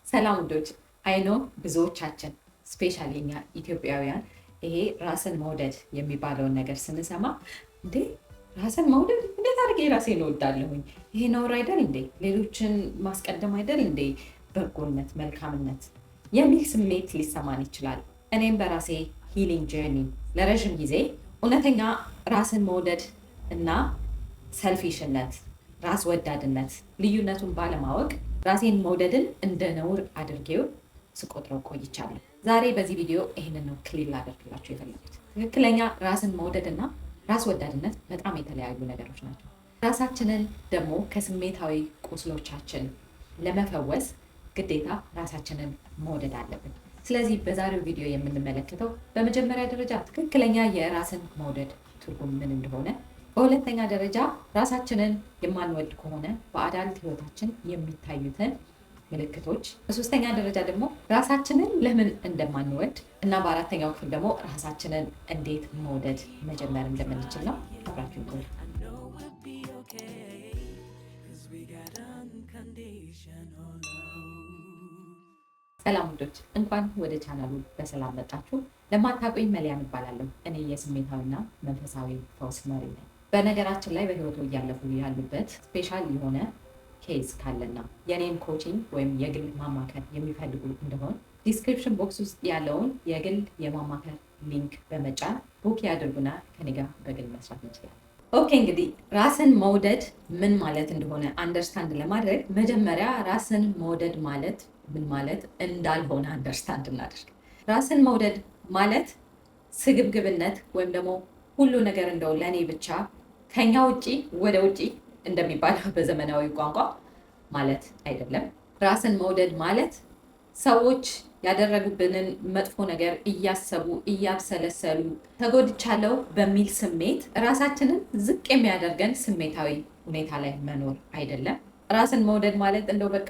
ሰላም ውዶች፣ አይኖ ብዙዎቻችን ስፔሻሊ እኛ ኢትዮጵያውያን ይሄ ራስን መውደድ የሚባለውን ነገር ስንሰማ እንዴ ራስን መውደድ እንዴት አድርጌ ራሴን እወዳለሁኝ? ይሄ ነውር አይደል እንዴ? ሌሎችን ማስቀደም አይደል እንዴ? በጎነት፣ መልካምነት የሚል ስሜት ሊሰማን ይችላል። እኔም በራሴ ሂሊንግ ጀርኒ ለረዥም ጊዜ እውነተኛ ራስን መውደድ እና ሰልፊሽነት፣ ራስ ወዳድነት ልዩነቱን ባለማወቅ ራሴን መውደድን እንደ ነውር አድርጌው ስቆጥረው ቆይቻለሁ። ዛሬ በዚህ ቪዲዮ ይህንን ነው ክሊር ላደርግላችሁ የፈለጉት። ትክክለኛ ራስን መውደድ እና ራስ ወዳድነት በጣም የተለያዩ ነገሮች ናቸው። ራሳችንን ደግሞ ከስሜታዊ ቁስሎቻችን ለመፈወስ ግዴታ ራሳችንን መውደድ አለብን። ስለዚህ በዛሬው ቪዲዮ የምንመለከተው በመጀመሪያ ደረጃ ትክክለኛ የራስን መውደድ ትርጉም ምን እንደሆነ፣ በሁለተኛ ደረጃ ራሳችንን የማንወድ ከሆነ በአዳልት ህይወታችን የሚታዩትን ምልክቶች፣ በሶስተኛ ደረጃ ደግሞ ራሳችንን ለምን እንደማንወድ እና በአራተኛው ክፍል ደግሞ ራሳችንን እንዴት መውደድ መጀመር እንደምንችል ነው። አብራችሁ ቆዩ። ሰላም ውዶች፣ እንኳን ወደ ቻናሉ በሰላም መጣችሁ። ለማታውቁኝ መሊያን እባላለሁ። እኔ የስሜታዊና መንፈሳዊ ፈውስ መሪ ነኝ። በነገራችን ላይ በህይወቱ እያለፉ ያሉበት ስፔሻል የሆነ ኬዝ ካለና የኔን ኮቺንግ ወይም የግል ማማከር የሚፈልጉ እንደሆን ዲስክሪፕሽን ቦክስ ውስጥ ያለውን የግል የማማከር ሊንክ በመጫን ቡክ ያድርጉና ከኔ ጋር በግል መስራት እንችላለን። ኦኬ፣ እንግዲህ ራስን መውደድ ምን ማለት እንደሆነ አንደርስታንድ ለማድረግ መጀመሪያ ራስን መውደድ ማለት ምን ማለት እንዳልሆነ አንደርስታንድ እናደርግ። ራስን መውደድ ማለት ስግብግብነት ወይም ደግሞ ሁሉ ነገር እንደው ለእኔ ብቻ ከኛ ውጪ ወደ ውጪ እንደሚባለው በዘመናዊ ቋንቋ ማለት አይደለም። ራስን መውደድ ማለት ሰዎች ያደረጉብንን መጥፎ ነገር እያሰቡ እያብሰለሰሉ ተጎድቻለሁ በሚል ስሜት ራሳችንን ዝቅ የሚያደርገን ስሜታዊ ሁኔታ ላይ መኖር አይደለም። ራስን መውደድ ማለት እንደው በቃ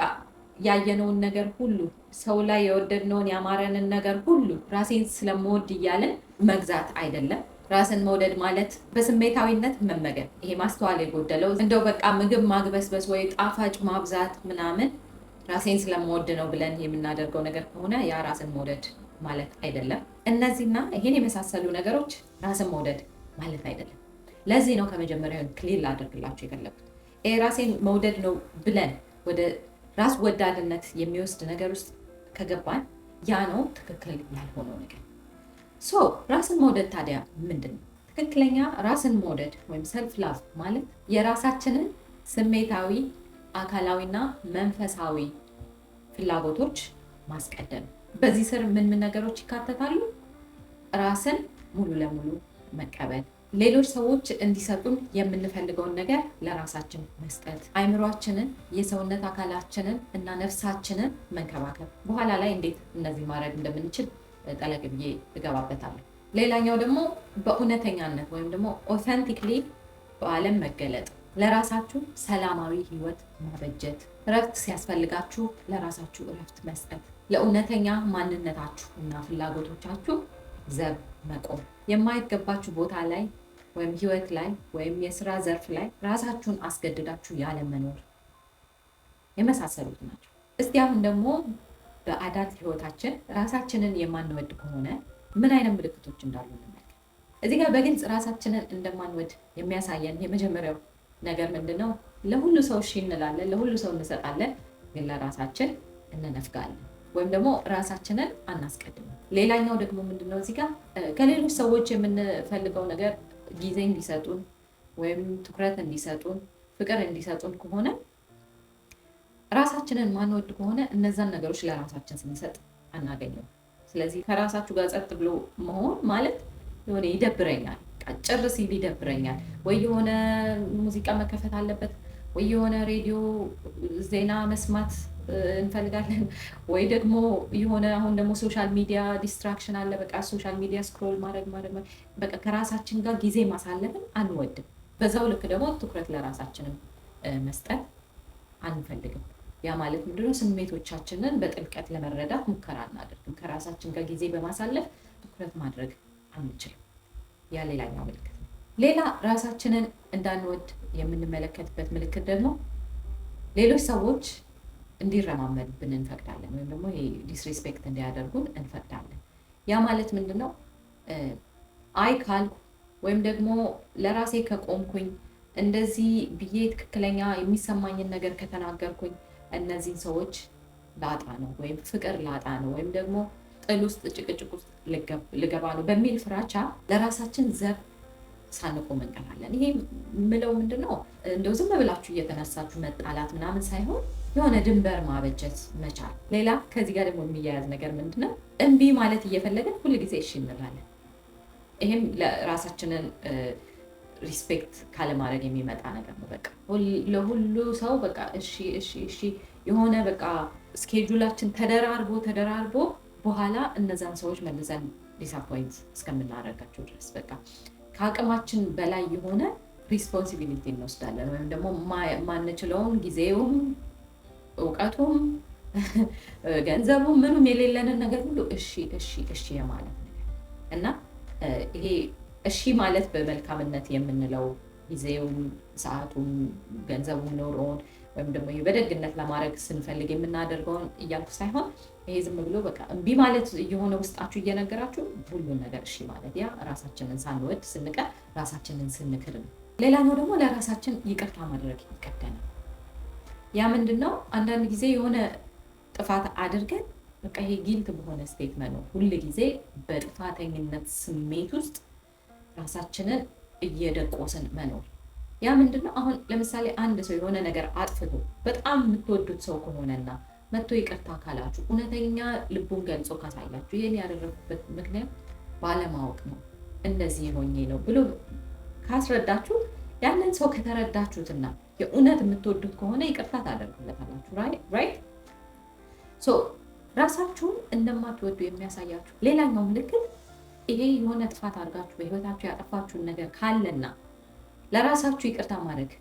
ያየነውን ነገር ሁሉ ሰው ላይ የወደድነውን ያማረንን ነገር ሁሉ ራሴን ስለምወድ እያለን መግዛት አይደለም። ራስን መውደድ ማለት በስሜታዊነት መመገብ፣ ይሄ ማስተዋል የጎደለው እንደው በቃ ምግብ ማግበስበስ ወይ ጣፋጭ ማብዛት ምናምን ራሴን ስለምወድ ነው ብለን የምናደርገው ነገር ከሆነ ያ ራስን መውደድ ማለት አይደለም። እነዚህና ይሄን የመሳሰሉ ነገሮች ራስን መውደድ ማለት አይደለም። ለዚህ ነው ከመጀመሪያው ክሊር ላደርግላችሁ የፈለጉት። ይሄ ራሴን መውደድ ነው ብለን ወደ ራስ ወዳድነት የሚወስድ ነገር ውስጥ ከገባን ያ ነው ትክክል ያልሆነው ነገር። ራስን መውደድ ታዲያ ምንድን ነው? ትክክለኛ ራስን መውደድ ወይም ሰልፍ ላቭ ማለት የራሳችንን ስሜታዊ፣ አካላዊና መንፈሳዊ ፍላጎቶች ማስቀደም። በዚህ ስር ምን ነገሮች ይካተታሉ? ራስን ሙሉ ለሙሉ መቀበል፣ ሌሎች ሰዎች እንዲሰጡን የምንፈልገውን ነገር ለራሳችን መስጠት፣ አእምሯችንን፣ የሰውነት አካላችንን እና ነፍሳችንን መንከባከብ። በኋላ ላይ እንዴት እነዚህ ማድረግ እንደምንችል ጠለቅ ብዬ እገባበታለሁ። ሌላኛው ደግሞ በእውነተኛነት ወይም ደግሞ ኦተንቲክሊ በዓለም መገለጥ፣ ለራሳችሁ ሰላማዊ ህይወት ማበጀት፣ እረፍት ሲያስፈልጋችሁ ለራሳችሁ እረፍት መስጠት፣ ለእውነተኛ ማንነታችሁ እና ፍላጎቶቻችሁ ዘብ መቆም፣ የማይገባችሁ ቦታ ላይ ወይም ህይወት ላይ ወይም የስራ ዘርፍ ላይ ራሳችሁን አስገድዳችሁ ያለመኖር የመሳሰሉት ናቸው። እስቲ አሁን ደግሞ በአዳልት ህይወታችን ራሳችንን የማንወድ ከሆነ ምን አይነት ምልክቶች እንዳሉ እንመልከት። እዚህ ጋር በግልጽ ራሳችንን እንደማንወድ የሚያሳየን የመጀመሪያው ነገር ምንድን ነው? ለሁሉ ሰው እሺ እንላለን፣ ለሁሉ ሰው እንሰጣለን፣ ግን ለራሳችን እንነፍጋለን ወይም ደግሞ ራሳችንን አናስቀድም። ሌላኛው ደግሞ ምንድነው? እዚህ ጋር ከሌሎች ሰዎች የምንፈልገው ነገር ጊዜ እንዲሰጡን ወይም ትኩረት እንዲሰጡን፣ ፍቅር እንዲሰጡን ከሆነ ራሳችንን ማንወድ ከሆነ እነዛን ነገሮች ለራሳችን ስንሰጥ አናገኘው። ስለዚህ ከራሳችሁ ጋር ጸጥ ብሎ መሆን ማለት የሆነ ይደብረኛል፣ ጭር ሲል ይደብረኛል፣ ወይ የሆነ ሙዚቃ መከፈት አለበት፣ ወይ የሆነ ሬዲዮ ዜና መስማት እንፈልጋለን፣ ወይ ደግሞ የሆነ አሁን ደግሞ ሶሻል ሚዲያ ዲስትራክሽን አለ። በቃ ሶሻል ሚዲያ ስክሮል ማድረግ በቃ ከራሳችን ጋር ጊዜ ማሳለፍን አንወድም። በዛው ልክ ደግሞ ትኩረት ለራሳችንም መስጠት አንፈልግም። ያ ማለት ምንድነው? ስሜቶቻችንን በጥልቀት ለመረዳት ሙከራ እናደርግም። ከራሳችን ጋር ጊዜ በማሳለፍ ትኩረት ማድረግ አንችልም። ያ ሌላኛው ምልክት ነው። ሌላ ራሳችንን እንዳንወድ የምንመለከትበት ምልክት ደግሞ ሌሎች ሰዎች እንዲረማመድብን እንፈቅዳለን፣ ወይም ደግሞ ይሄ ዲስሪስፔክት እንዲያደርጉን እንፈቅዳለን። ያ ማለት ምንድነው? አይ ካልኩ ወይም ደግሞ ለራሴ ከቆምኩኝ እንደዚህ ብዬ ትክክለኛ የሚሰማኝን ነገር ከተናገርኩኝ እነዚህን ሰዎች ላጣ ነው ወይም ፍቅር ላጣ ነው ወይም ደግሞ ጥል ውስጥ ጭቅጭቅ ውስጥ ልገባ ነው በሚል ፍራቻ ለራሳችን ዘብ ሳንቆም እንቀራለን። ይሄ ምለው ምንድነው? እንደው ዝም ብላችሁ እየተነሳችሁ መጣላት ምናምን ሳይሆን የሆነ ድንበር ማበጀት መቻል። ሌላ ከዚህ ጋር ደግሞ የሚያያዝ ነገር ምንድነው? እምቢ ማለት እየፈለግን ሁል ጊዜ እሺ እንላለን። ይሄም ለራሳችንን ሪስፔክት ካለማድረግ የሚመጣ ነገር ነው። በቃ ለሁሉ ሰው በቃ እሺ እሺ እሺ የሆነ በቃ ስኬጁላችን ተደራርቦ በኋላ እነዛን ሰዎች መልሰን ዲስአፖይንት እስከምናደርጋቸው ድረስ በቃ ከአቅማችን በላይ የሆነ ሪስፖንሲቢሊቲ እንወስዳለን። ወይም ደግሞ ማንችለውን ጊዜውም እውቀቱም ገንዘቡም ምኑም የሌለንን ነገር ሁሉ እሺ እሺ እሺ የማለት ነገር እና ይሄ እሺ ማለት በመልካምነት የምንለው ጊዜውም ሰዓቱም ገንዘቡም ኖሮን ወይም ደግሞ በደግነት ለማድረግ ስንፈልግ የምናደርገውን እያልኩ ሳይሆን ይሄ ዝም ብሎ በቃ እምቢ ማለት የሆነ ውስጣችሁ እየነገራችሁ ሁሉን ነገር እሺ ማለት ያ ራሳችንን ሳንወድ ስንቀር ራሳችንን ስንክር ነው። ሌላኛው ደግሞ ለራሳችን ይቅርታ ማድረግ ይከብደናል። ያ ምንድነው? አንዳንድ ጊዜ የሆነ ጥፋት አድርገን በቃ ይሄ ጊልት በሆነ ስቴት መኖር፣ ሁል ጊዜ በጥፋተኝነት ስሜት ውስጥ ራሳችንን እየደቆስን መኖር። ያ ምንድነው? አሁን ለምሳሌ አንድ ሰው የሆነ ነገር አጥፍቶ በጣም የምትወዱት ሰው ከሆነና መጥቶ ይቅርታ ካላችሁ እውነተኛ ልቡን ገልጾ ካሳያችሁ ይሄን ያደረኩበት ምክንያት ባለማወቅ ነው እንደዚህ ሆኜ ነው ብሎ ካስረዳችሁ ያንን ሰው ከተረዳችሁትና የእውነት የምትወዱት ከሆነ ይቅርታ ታደርጉለታላችሁ። ራይት ሶ ራሳችሁን እንደማትወዱ የሚያሳያችሁ ሌላኛው ምልክት ይሄ የሆነ ጥፋት አድርጋችሁ በህይወታችሁ ያጠፋችሁን ነገር ካለና ለራሳችሁ ይቅርታ ማድረግ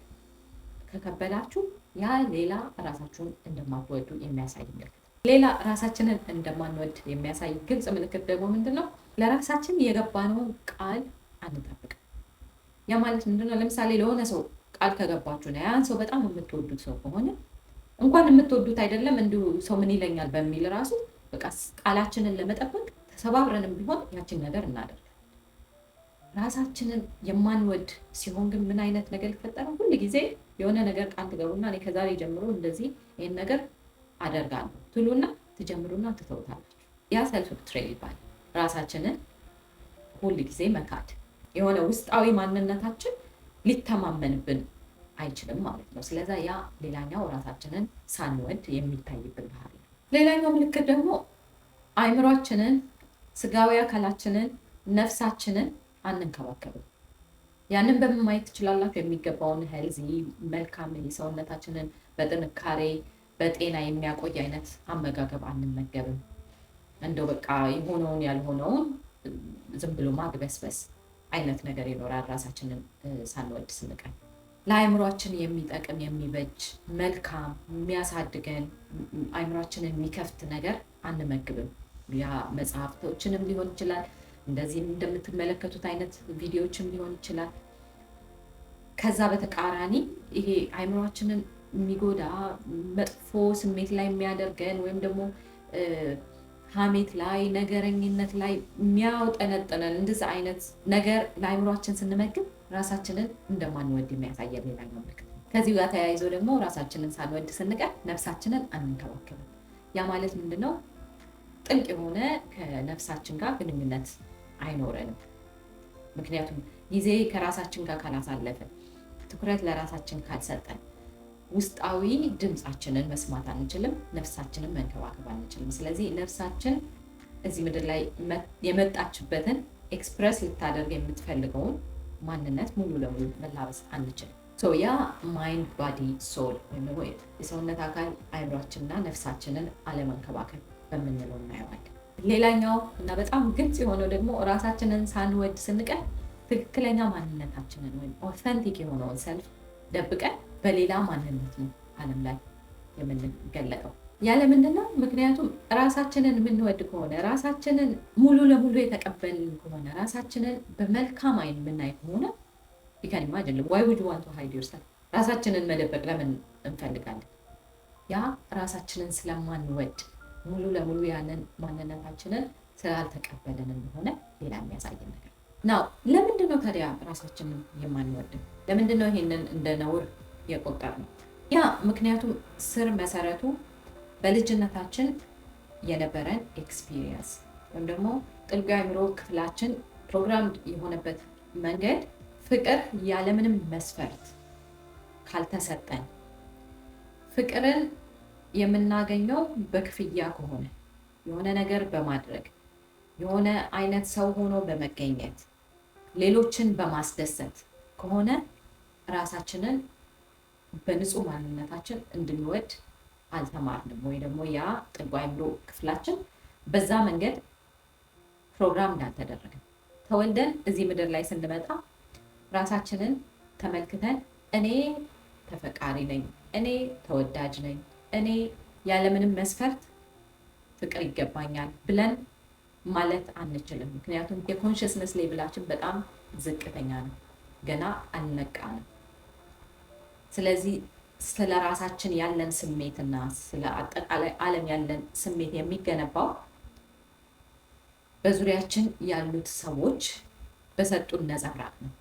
ከከበዳችሁ ያ ሌላ ራሳችሁን እንደማትወዱ የሚያሳይ ምልክት። ሌላ ራሳችንን እንደማንወድ የሚያሳይ ግልጽ ምልክት ደግሞ ምንድነው? ለራሳችን የገባነውን ቃል አንጠብቅም። ያ ማለት ምንድነው? ለምሳሌ ለሆነ ሰው ቃል ከገባችሁ ነው ያን ሰው በጣም የምትወዱት ሰው ከሆነ እንኳን የምትወዱት አይደለም እንዲሁ ሰው ምን ይለኛል በሚል ራሱ በቃ ቃላችንን ለመጠበቅ ተሰባብረንም ቢሆን ያችን ነገር እናደርጋለን። ራሳችንን የማንወድ ሲሆን ግን ምን አይነት ነገር ይፈጠራል? ሁል ጊዜ የሆነ ነገር ቃል ትገቡና እኔ ከዛሬ ጀምሮ እንደዚህ ይሄን ነገር አደርጋለሁ ትሉና ትጀምሩና ትተውታላችሁ። ያ ሰልፍ ቢትሬይ ይባላል። ራሳችንን ሁል ጊዜ መካድ፣ የሆነ ውስጣዊ ማንነታችን ሊተማመንብን አይችልም ማለት ነው። ስለዛ ያ ሌላኛው ራሳችንን ሳንወድ የሚታይብን ባህሪ ነው። ሌላኛው ምልክት ደግሞ አእምሯችንን፣ ስጋዊ አካላችንን፣ ነፍሳችንን አንንከባከብም። ያንን በምን ማየት ትችላላችሁ? የሚገባውን ሄልዚ መልካም ሰውነታችንን በጥንካሬ በጤና የሚያቆይ አይነት አመጋገብ አንመገብም። እንደው በቃ የሆነውን ያልሆነውን ዝም ብሎ ማግበስበስ አይነት ነገር ይኖራል። ራሳችንን ሳንወድ ስንቀር ለአእምሯችን የሚጠቅም የሚበጅ መልካም የሚያሳድገን አእምሯችንን የሚከፍት ነገር አንመግብም። ያ መጽሐፍቶችንም ሊሆን ይችላል፣ እንደዚህም እንደምትመለከቱት አይነት ቪዲዮዎችም ሊሆን ይችላል። ከዛ በተቃራኒ ይሄ አእምሯችንን የሚጎዳ መጥፎ ስሜት ላይ የሚያደርገን ወይም ደግሞ ሀሜት ላይ ነገረኝነት ላይ የሚያውጠነጥነን እንደዚህ አይነት ነገር ለአእምሯችን ስንመግብ ራሳችንን እንደማንወድ የሚያሳየን ሌላኛው ምልክት ነው። ከዚህ ጋር ተያይዞ ደግሞ ራሳችንን ሳንወድ ስንቀር ነፍሳችንን አንንከባከብም። ያ ማለት ምንድነው? ጥልቅ የሆነ ከነፍሳችን ጋር ግንኙነት አይኖረንም። ምክንያቱም ጊዜ ከራሳችን ጋር ካላሳለፍን፣ ትኩረት ለራሳችን ካልሰጠን ውስጣዊ ድምፃችንን መስማት አንችልም፣ ነፍሳችንን መንከባከብ አንችልም። ስለዚህ ነፍሳችን እዚህ ምድር ላይ የመጣችበትን ኤክስፕረስ ልታደርግ የምትፈልገውን ማንነት ሙሉ ለሙሉ መላበስ አንችልም። ያ ማይንድ ባዲ ሶል ወይም ደግሞ የሰውነት አካል አእምሯችንና ነፍሳችንን አለመንከባከብ በምንለው እናየዋለን። ሌላኛው እና በጣም ግልጽ የሆነው ደግሞ ራሳችንን ሳንወድ ስንቀር ትክክለኛ ማንነታችንን ወይም ኦተንቲክ የሆነውን ሰልፍ ደብቀን በሌላ ማንነት ነው ዓለም ላይ የምንገለጠው። ያለ ምንድነው? ምክንያቱም ራሳችንን የምንወድ ከሆነ ራሳችንን ሙሉ ለሙሉ የተቀበልን ከሆነ ራሳችንን በመልካም አይን የምናይ ከሆነ you can imagine why would you want to hide yourself? ራሳችንን መደበቅ ለምን እንፈልጋለን? ያ ራሳችንን ስለማንወድ ሙሉ ለሙሉ ያንን ማንነታችንን ስላልተቀበልን እንደሆነ ሌላ የሚያሳየን ነገር ነው። ለምንድን ነው ታዲያ ራሳችንን የማንወድም? ለምንድን ነው ይሄንን እንደ ነውር የቆጠርነው? ያ ምክንያቱም ስር መሰረቱ በልጅነታችን የነበረን ኤክስፒሪየንስ ወይም ደግሞ ጥልቅ አእምሮ ክፍላችን ፕሮግራም የሆነበት መንገድ ፍቅር ያለምንም መስፈርት ካልተሰጠን፣ ፍቅርን የምናገኘው በክፍያ ከሆነ የሆነ ነገር በማድረግ የሆነ አይነት ሰው ሆኖ በመገኘት ሌሎችን በማስደሰት ከሆነ ራሳችንን በንጹህ ማንነታችን እንድንወድ አልተማርንም፣ ወይ ደግሞ ያ ጥልቅ አእምሮ ክፍላችን በዛ መንገድ ፕሮግራም እንዳልተደረገ ተወልደን እዚህ ምድር ላይ ስንመጣ ራሳችንን ተመልክተን እኔ ተፈቃሪ ነኝ፣ እኔ ተወዳጅ ነኝ፣ እኔ ያለምንም መስፈርት ፍቅር ይገባኛል ብለን ማለት አንችልም። ምክንያቱም የኮንሽስነስ ሌቭላችን በጣም ዝቅተኛ ነው፣ ገና አልነቃንም። ስለዚህ ስለ ራሳችን ያለን ስሜትና ስለ አጠቃላይ ዓለም ያለን ስሜት የሚገነባው በዙሪያችን ያሉት ሰዎች በሰጡን ነጸብራቅ ነው።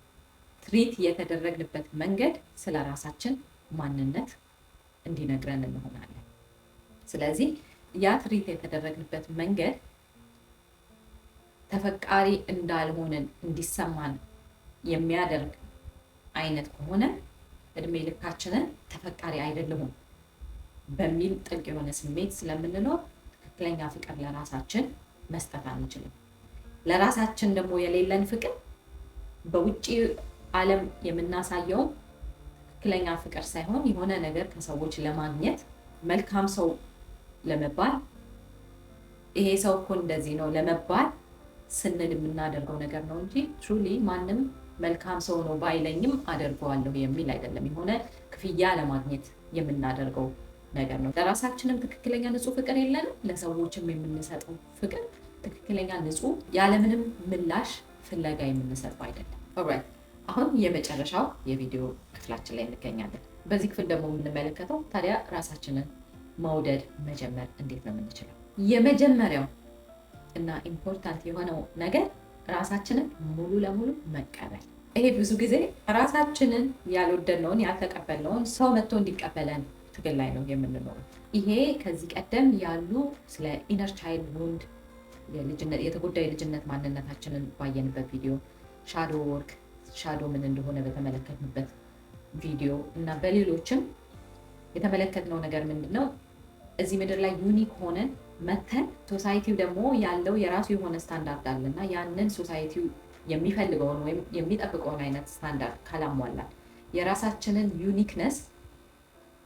ትሪት የተደረግንበት መንገድ ስለ ራሳችን ማንነት እንዲነግረን እንሆናለን። ስለዚህ ያ ትሪት የተደረግንበት መንገድ ተፈቃሪ እንዳልሆንን እንዲሰማን የሚያደርግ አይነት ከሆነ እድሜ ልካችንን ተፈቃሪ አይደለሁም በሚል ጥልቅ የሆነ ስሜት ስለምንኖር ትክክለኛ ፍቅር ለራሳችን መስጠት አንችልም። ለራሳችን ደግሞ የሌለን ፍቅር በውጪ ዓለም የምናሳየው ትክክለኛ ፍቅር ሳይሆን የሆነ ነገር ከሰዎች ለማግኘት መልካም ሰው ለመባል ይሄ ሰው እኮ እንደዚህ ነው ለመባል ስንል የምናደርገው ነገር ነው እንጂ ትሩሊ ማንም መልካም ሰው ነው ባይለኝም አደርገዋለሁ የሚል አይደለም። የሆነ ክፍያ ለማግኘት የምናደርገው ነገር ነው። ለራሳችንም ትክክለኛ ንጹህ ፍቅር የለንም። ለሰዎችም የምንሰጠው ፍቅር ትክክለኛ ንጹህ ያለምንም ምላሽ ፍለጋ የምንሰጠው አይደለም። ኦልራይት፣ አሁን የመጨረሻው የቪዲዮ ክፍላችን ላይ እንገኛለን። በዚህ ክፍል ደግሞ የምንመለከተው ታዲያ ራሳችንን መውደድ መጀመር እንዴት ነው የምንችለው? የመጀመሪያው እና ኢምፖርታንት የሆነው ነገር ራሳችንን ሙሉ ለሙሉ መቀበል። ይሄ ብዙ ጊዜ ራሳችንን ያልወደድነውን ያልተቀበልነውን ሰው መጥቶ እንዲቀበለን ትግል ላይ ነው የምንኖረው። ይሄ ከዚህ ቀደም ያሉ ስለ ኢነር ቻይልድ ውንድ የተጎዳ የልጅነት ማንነታችንን ባየንበት ቪዲዮ፣ ሻዶ ወርክ ሻዶ ምን እንደሆነ በተመለከትንበት ቪዲዮ እና በሌሎችም የተመለከትነው ነገር ምንድን ነው? እዚህ ምድር ላይ ዩኒክ ሆነን መተን ሶሳይቲው ደግሞ ያለው የራሱ የሆነ ስታንዳርድ አለና ያንን ሶሳይቲው የሚፈልገውን ወይም የሚጠብቀውን አይነት ስታንዳርድ ካላሟላል የራሳችንን ዩኒክነስ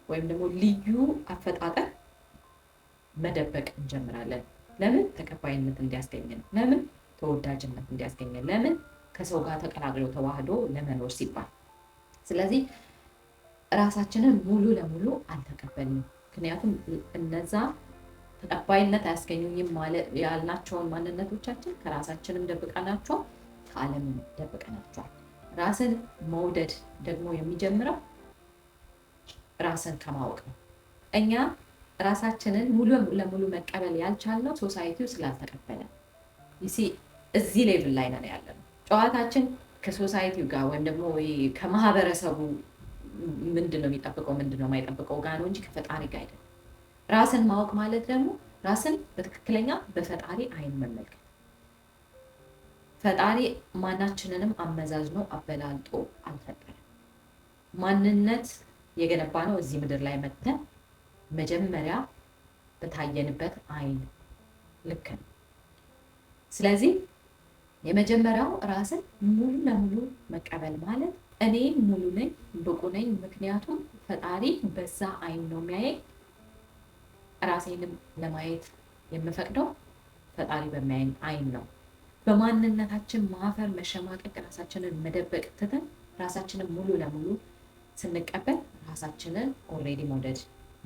ወይም ደግሞ ልዩ አፈጣጠር መደበቅ እንጀምራለን። ለምን? ተቀባይነት እንዲያስገኝን፣ ለምን? ተወዳጅነት እንዲያስገኝን፣ ለምን? ከሰው ጋር ተቀላቅሎ ተዋህዶ ለመኖር ሲባል። ስለዚህ ራሳችንን ሙሉ ለሙሉ አልተቀበልንም። ምክንያቱም እነዛ ተቀባይነት አያስገኙኝም ማለት ያልናቸውን ማንነቶቻችን ከራሳችንም ደብቀናቸዋል፣ ከዓለምም ደብቀናቸዋል። ራስን መውደድ ደግሞ የሚጀምረው ራስን ከማወቅ ነው። እኛ ራሳችንን ሙሉ ለሙሉ መቀበል ያልቻልነው ሶሳይቲው ስላልተቀበለ እዚህ ሌቭል ላይ ነን ያለነው። ጨዋታችን ከሶሳይቲው ጋር ወይም ደግሞ ከማህበረሰቡ ምንድን ነው የሚጠብቀው ምንድን ነው የማይጠብቀው ጋር ነው እንጂ ከፈጣሪ ጋር አይደለም። ራስን ማወቅ ማለት ደግሞ ራስን በትክክለኛ በፈጣሪ አይን መመልከት። ፈጣሪ ማናችንንም አመዛዝኖ አበላልጦ አልፈጠረም። ማንነት የገነባ ነው እዚህ ምድር ላይ መተን መጀመሪያ በታየንበት አይን ልክ ነው። ስለዚህ የመጀመሪያው ራስን ሙሉ ለሙሉ መቀበል ማለት እኔ ሙሉ ነኝ፣ ብቁ ነኝ፣ ምክንያቱም ፈጣሪ በዛ አይን ነው የሚያየኝ። ራሴንም ለማየት የምፈቅደው ፈጣሪ በሚያየኝ አይን ነው። በማንነታችን ማፈር፣ መሸማቀቅ፣ ራሳችንን መደበቅ ትተን ራሳችንን ሙሉ ለሙሉ ስንቀበል ራሳችንን ኦልሬዲ መውደድ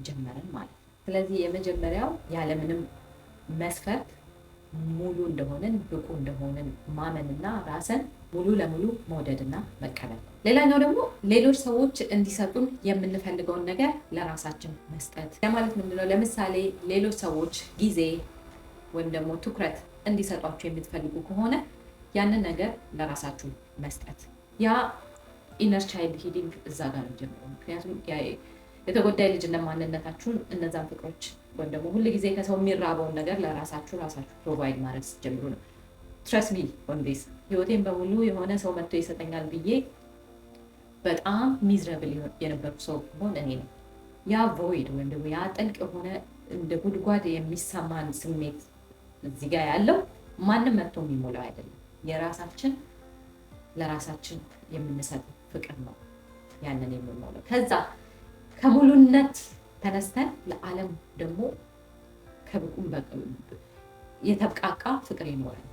ጀመርን ማለት ነው። ስለዚህ የመጀመሪያው ያለምንም መስፈርት ሙሉ እንደሆንን ብቁ እንደሆንን ማመንና ራስን ሙሉ ለሙሉ መውደድና መቀበል። ሌላኛው ደግሞ ሌሎች ሰዎች እንዲሰጡን የምንፈልገውን ነገር ለራሳችን መስጠት። ለማለት ምንድነው? ለምሳሌ ሌሎች ሰዎች ጊዜ ወይም ደግሞ ትኩረት እንዲሰጧችሁ የምትፈልጉ ከሆነ ያንን ነገር ለራሳችሁ መስጠት። ያ ኢነር ቻይልድ ሂሊንግ እዛ ጋር ነው ጀምሮ። ምክንያቱም የተጎዳ የልጅነት ማንነታችሁን እነዛን ፍቅሮች ወይም ደግሞ ሁል ጊዜ ከሰው የሚራበውን ነገር ለራሳችሁ ፕሮቫይድ ማድረግ ስትጀምሩ ነው። ትረስ ሚ ኦንዲስ ህይወቴን በሙሉ የሆነ ሰው መጥቶ ይሰጠኛል ብዬ በጣም ሚዝረብል የነበርኩ ሰው ሆን እኔ ነው። ያ ቮይድ ወይም ደግሞ ያ ጥልቅ የሆነ እንደ ጉድጓድ የሚሰማን ስሜት እዚህ ጋር ያለው ማንም መጥቶ የሚሞላው አይደለም። የራሳችን ለራሳችን የምንሰጥ ፍቅር ነው ያንን የምንሞላው። ከዛ ከሙሉነት ተነስተን ለዓለም ደግሞ ከብቁም የተብቃቃ ፍቅር ይኖራል።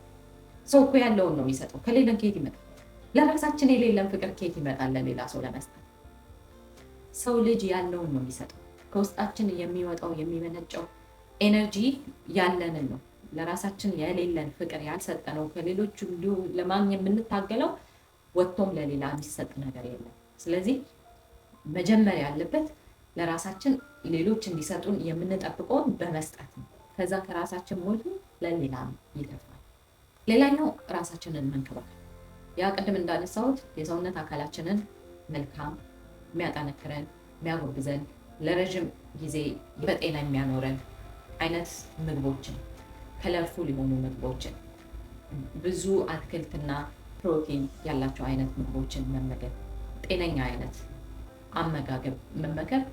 ሰው እኮ ያለውን ነው የሚሰጠው። ከሌለን ከየት ይመጣል? ለራሳችን የሌለን ፍቅር ከየት ይመጣል ለሌላ ሰው ለመስጠት? ሰው ልጅ ያለውን ነው የሚሰጠው። ከውስጣችን የሚወጣው የሚመነጨው ኤነርጂ ያለንን ነው። ለራሳችን የሌለን ፍቅር ያልሰጠነው ከሌሎች እንዲሁ ለማግኘት የምንታገለው ወጥቶም ለሌላ የሚሰጥ ነገር የለም። ስለዚህ መጀመሪያ ያለበት ለራሳችን ሌሎች እንዲሰጡን የምንጠብቀውን በመስጠት ነው። ከዛ ከራሳችን ሞልቶ ለሌላ ይተርፋል። ሌላኛው ራሳችንን መንከባከብ። ያ ቅድም እንዳነሳሁት የሰውነት አካላችንን መልካም የሚያጠነክረን የሚያጎብዘን ለረዥም ጊዜ በጤና የሚያኖረን አይነት ምግቦችን፣ ከለርፉል የሆኑ ምግቦችን፣ ብዙ አትክልትና ፕሮቲን ያላቸው አይነት ምግቦችን መመገብ፣ ጤነኛ አይነት አመጋገብ መመገብ፣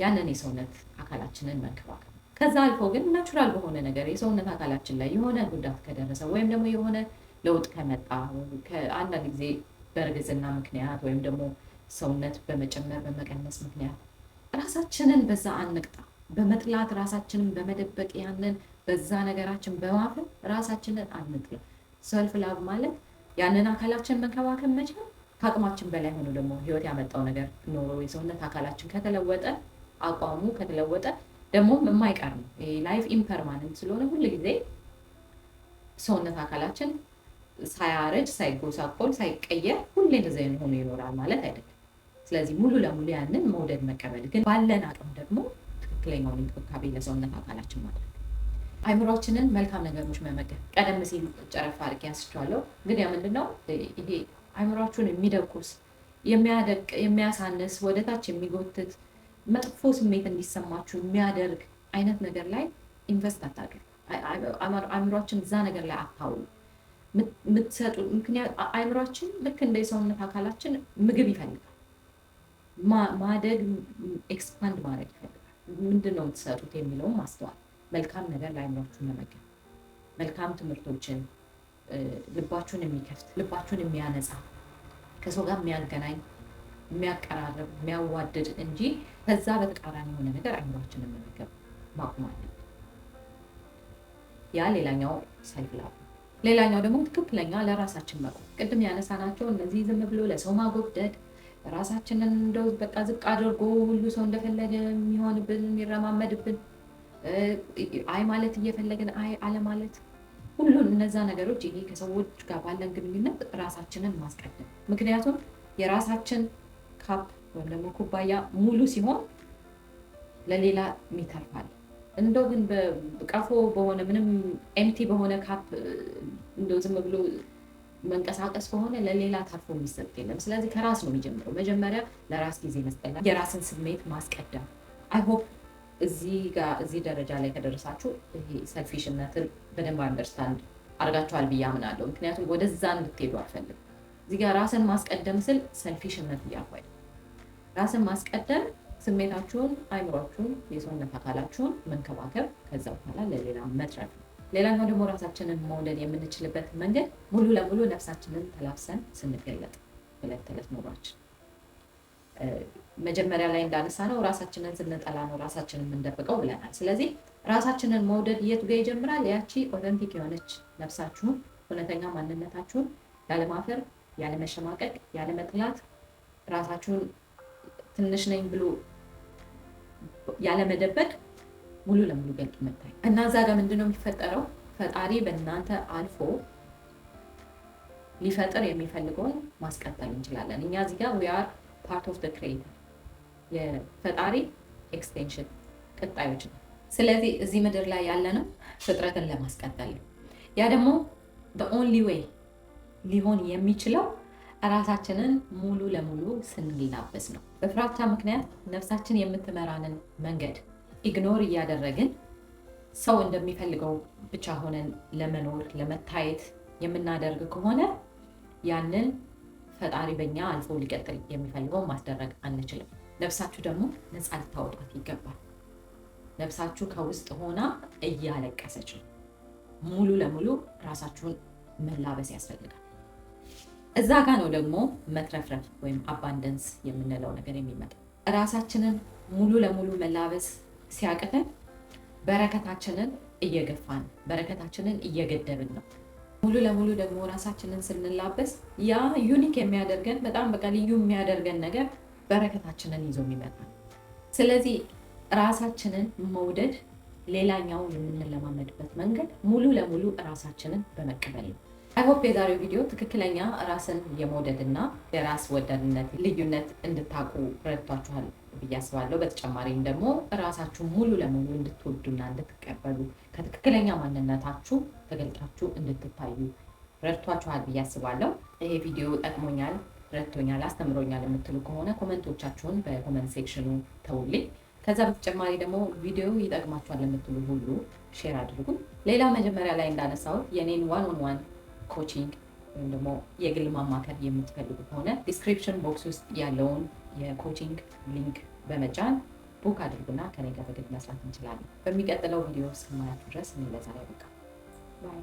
ያንን የሰውነት አካላችንን መንከባከብ። ከዛ አልፎ ግን ናቹራል በሆነ ነገር የሰውነት አካላችን ላይ የሆነ ጉዳት ከደረሰ ወይም ደግሞ የሆነ ለውጥ ከመጣ አንዳንድ ጊዜ በእርግዝና ምክንያት ወይም ደግሞ ሰውነት በመጨመር በመቀነስ ምክንያት ራሳችንን በዛ አንቅጣ። በመጥላት ራሳችንን በመደበቅ ያንን በዛ ነገራችን በማፈን ራሳችንን አንጥላ። ሰልፍ ላቭ ማለት ያንን አካላችን መንከባከብ መቻል። ከአቅማችን በላይ ሆኖ ደግሞ ህይወት ያመጣው ነገር ኖሮ የሰውነት አካላችን ከተለወጠ አቋሙ ከተለወጠ ደግሞ የማይቀር ነው። ላይፍ ኢምፐርማነንት ስለሆነ ሁል ጊዜ ሰውነት አካላችን ሳያረጅ ሳይጎሳቆል ሳይቀየር ሁሌ እንደዚህ ሆኖ ይኖራል ማለት አይደለም። ስለዚህ ሙሉ ለሙሉ ያንን መውደድ መቀበል፣ ግን ባለን አቅም ደግሞ ትክክለኛውን እንክብካቤ ለሰውነት አካላችን ማድረግ። አይምሯችንን መልካም ነገሮች መመገብ። ቀደም ሲል ጨረፍ አድርጌ አንስቼዋለሁ። ግን ያ ምንድነው? ይሄ አይምሯችሁን የሚደቁስ የሚያደቅ የሚያሳንስ ወደታች የሚጎትት መጥፎ ስሜት እንዲሰማችሁ የሚያደርግ አይነት ነገር ላይ ኢንቨስት አታድርጉ። አይምሯችን እዛ ነገር ላይ አታውሉ። የምትሰጡ ምክንያት አይምሯችን ልክ እንደ የሰውነት አካላችን ምግብ ይፈልጋል። ማደግ ኤክስፓንድ ማድረግ ይፈልጋል። ምንድን ነው የምትሰጡት የሚለውም ማስተዋል። መልካም ነገር ለአይምሯችሁን መመገብ፣ መልካም ትምህርቶችን፣ ልባችሁን የሚከፍት ልባችሁን የሚያነጻ ከሰው ጋር የሚያገናኝ የሚያቀራርብ የሚያዋድድ እንጂ ከዛ በተቃራኒ የሆነ ነገር አይምሯችንን መመገብ ማቆም አለብን። ያ ሌላኛው ሰልፍ ላቭ። ሌላኛው ደግሞ ትክክለኛ ለራሳችን መቆም። ቅድም ያነሳናቸው እነዚህ ዝም ብሎ ለሰው ማጎብደድ፣ ራሳችንን እንደው በቃ ዝቅ አድርጎ ሁሉ ሰው እንደፈለገ የሚሆንብን የሚረማመድብን፣ አይ ማለት እየፈለግን አይ አለማለት፣ ሁሉን እነዛ ነገሮች ይሄ ከሰዎች ጋር ባለን ግንኙነት ራሳችንን ማስቀደም። ምክንያቱም የራሳችን ካፕ ወይም ደግሞ ኩባያ ሙሉ ሲሆን ለሌላ ይተርፋል። እንደው ግን በቀፎ በሆነ ምንም ኤምቲ በሆነ ካፕ እንደው ዝም ብሎ መንቀሳቀስ ከሆነ ለሌላ ተርፎ የሚሰጥ የለም። ስለዚህ ከራስ ነው የሚጀምረው። መጀመሪያ ለራስ ጊዜ መስጠት፣ የራስን ስሜት ማስቀደም። አይ ሆፕ እዚህ ደረጃ ላይ ከደረሳችሁ ይሄ ሰልፊሽነትን በደንብ አንደርስታንድ አድርጋችኋል ብዬ አምናለሁ። ምክንያቱም ወደዛ እንድትሄዱ አልፈልግም። እዚህ ጋር ራስን ማስቀደም ስል ሰልፊሽነት እያልኩ አይደለም። ራስን ማስቀደም ስሜታችሁን፣ አይምሯችሁን፣ የሰውነት አካላችሁን መንከባከብ፣ ከዛ በኋላ ለሌላ መትረፍ ነው። ሌላኛው ደግሞ ራሳችንን መውደድ የምንችልበት መንገድ ሙሉ ለሙሉ ነፍሳችንን ተላብሰን ስንገለጥ በዕለት ተዕለት ኑሯችን። መጀመሪያ ላይ እንዳነሳ ነው ራሳችንን ስንጠላ ነው ራሳችንን የምንደብቀው ብለናል። ስለዚህ ራሳችንን መውደድ የቱ ጋር ይጀምራል? ያቺ ኦተንቲክ የሆነች ነፍሳችሁን፣ እውነተኛ ማንነታችሁን ያለማፈር፣ ያለመሸማቀቅ፣ ያለመጥላት፣ ራሳችሁን ትንሽ ነኝ ብሎ ያለመደበቅ ሙሉ ለሙሉ ገልጦ መታይ እና እዛ ጋር ምንድነው የሚፈጠረው? ፈጣሪ በእናንተ አልፎ ሊፈጥር የሚፈልገውን ማስቀጠል እንችላለን። እኛ እዚህ ጋር we are part of the creator የፈጣሪ ኤክስቴንሽን ቀጣዮች ነው። ስለዚህ እዚህ ምድር ላይ ያለነው ፍጥረትን ለማስቀጠል ነው። ያ ደግሞ the only way ሊሆን የሚችለው ራሳችንን ሙሉ ለሙሉ ስንላበስ ነው። በፍራቻ ምክንያት ነፍሳችን የምትመራንን መንገድ ኢግኖር እያደረግን ሰው እንደሚፈልገው ብቻ ሆነን ለመኖር ለመታየት የምናደርግ ከሆነ ያንን ፈጣሪ በእኛ አልፎ ሊቀጥል የሚፈልገው ማስደረግ አንችልም። ነፍሳችሁ ደግሞ ነፃ ልታወጧት ይገባል። ነፍሳችሁ ከውስጥ ሆና እያለቀሰች ነው። ሙሉ ለሙሉ ራሳችሁን መላበስ ያስፈልጋል። እዛ ጋ ነው ደግሞ መትረፍረፍ ወይም አባንደንስ የምንለው ነገር የሚመጣው። ራሳችንን ሙሉ ለሙሉ መላበስ ሲያቅተን በረከታችንን እየገፋን በረከታችንን እየገደብን ነው። ሙሉ ለሙሉ ደግሞ ራሳችንን ስንላበስ ያ ዩኒክ የሚያደርገን በጣም በቃ ልዩ የሚያደርገን ነገር በረከታችንን ይዞ የሚመጣ ነው። ስለዚህ ራሳችንን መውደድ ሌላኛው የምንለማመድበት መንገድ ሙሉ ለሙሉ ራሳችንን በመቀበል ነው። አይሆፕ የዛሬው ቪዲዮ ትክክለኛ ራስን የመውደድና የራስ ወዳድነት ልዩነት እንድታውቁ ረድቷችኋል ብዬ አስባለሁ። በተጨማሪም ደግሞ ራሳችሁን ሙሉ ለሙሉ እንድትወዱና እንድትቀበሉ ከትክክለኛ ማንነታችሁ ተገልጣችሁ እንድትታዩ ረድቷችኋል ብዬ አስባለሁ። ይሄ ቪዲዮ ጠቅሞኛል፣ ረድቶኛል፣ አስተምሮኛል የምትሉ ከሆነ ኮመንቶቻችሁን በኮመንት ሴክሽኑ ተውልኝ። ከዛ በተጨማሪ ደግሞ ቪዲዮ ይጠቅማችኋል የምትሉ ሁሉ ሼር አድርጉ። ሌላ መጀመሪያ ላይ እንዳነሳሁት የኔን ዋን ኦን ዋን ኮቺንግ ወይም ደግሞ የግል ማማከር የምትፈልጉ ከሆነ ዲስክሪፕሽን ቦክስ ውስጥ ያለውን የኮቺንግ ሊንክ በመጫን ቡክ አድርጉና ከኔ ጋር በግል መስራት እንችላለን። በሚቀጥለው ቪዲዮ እስከማያችሁ ድረስ እኔ ለዛሬ በቃ ባይ።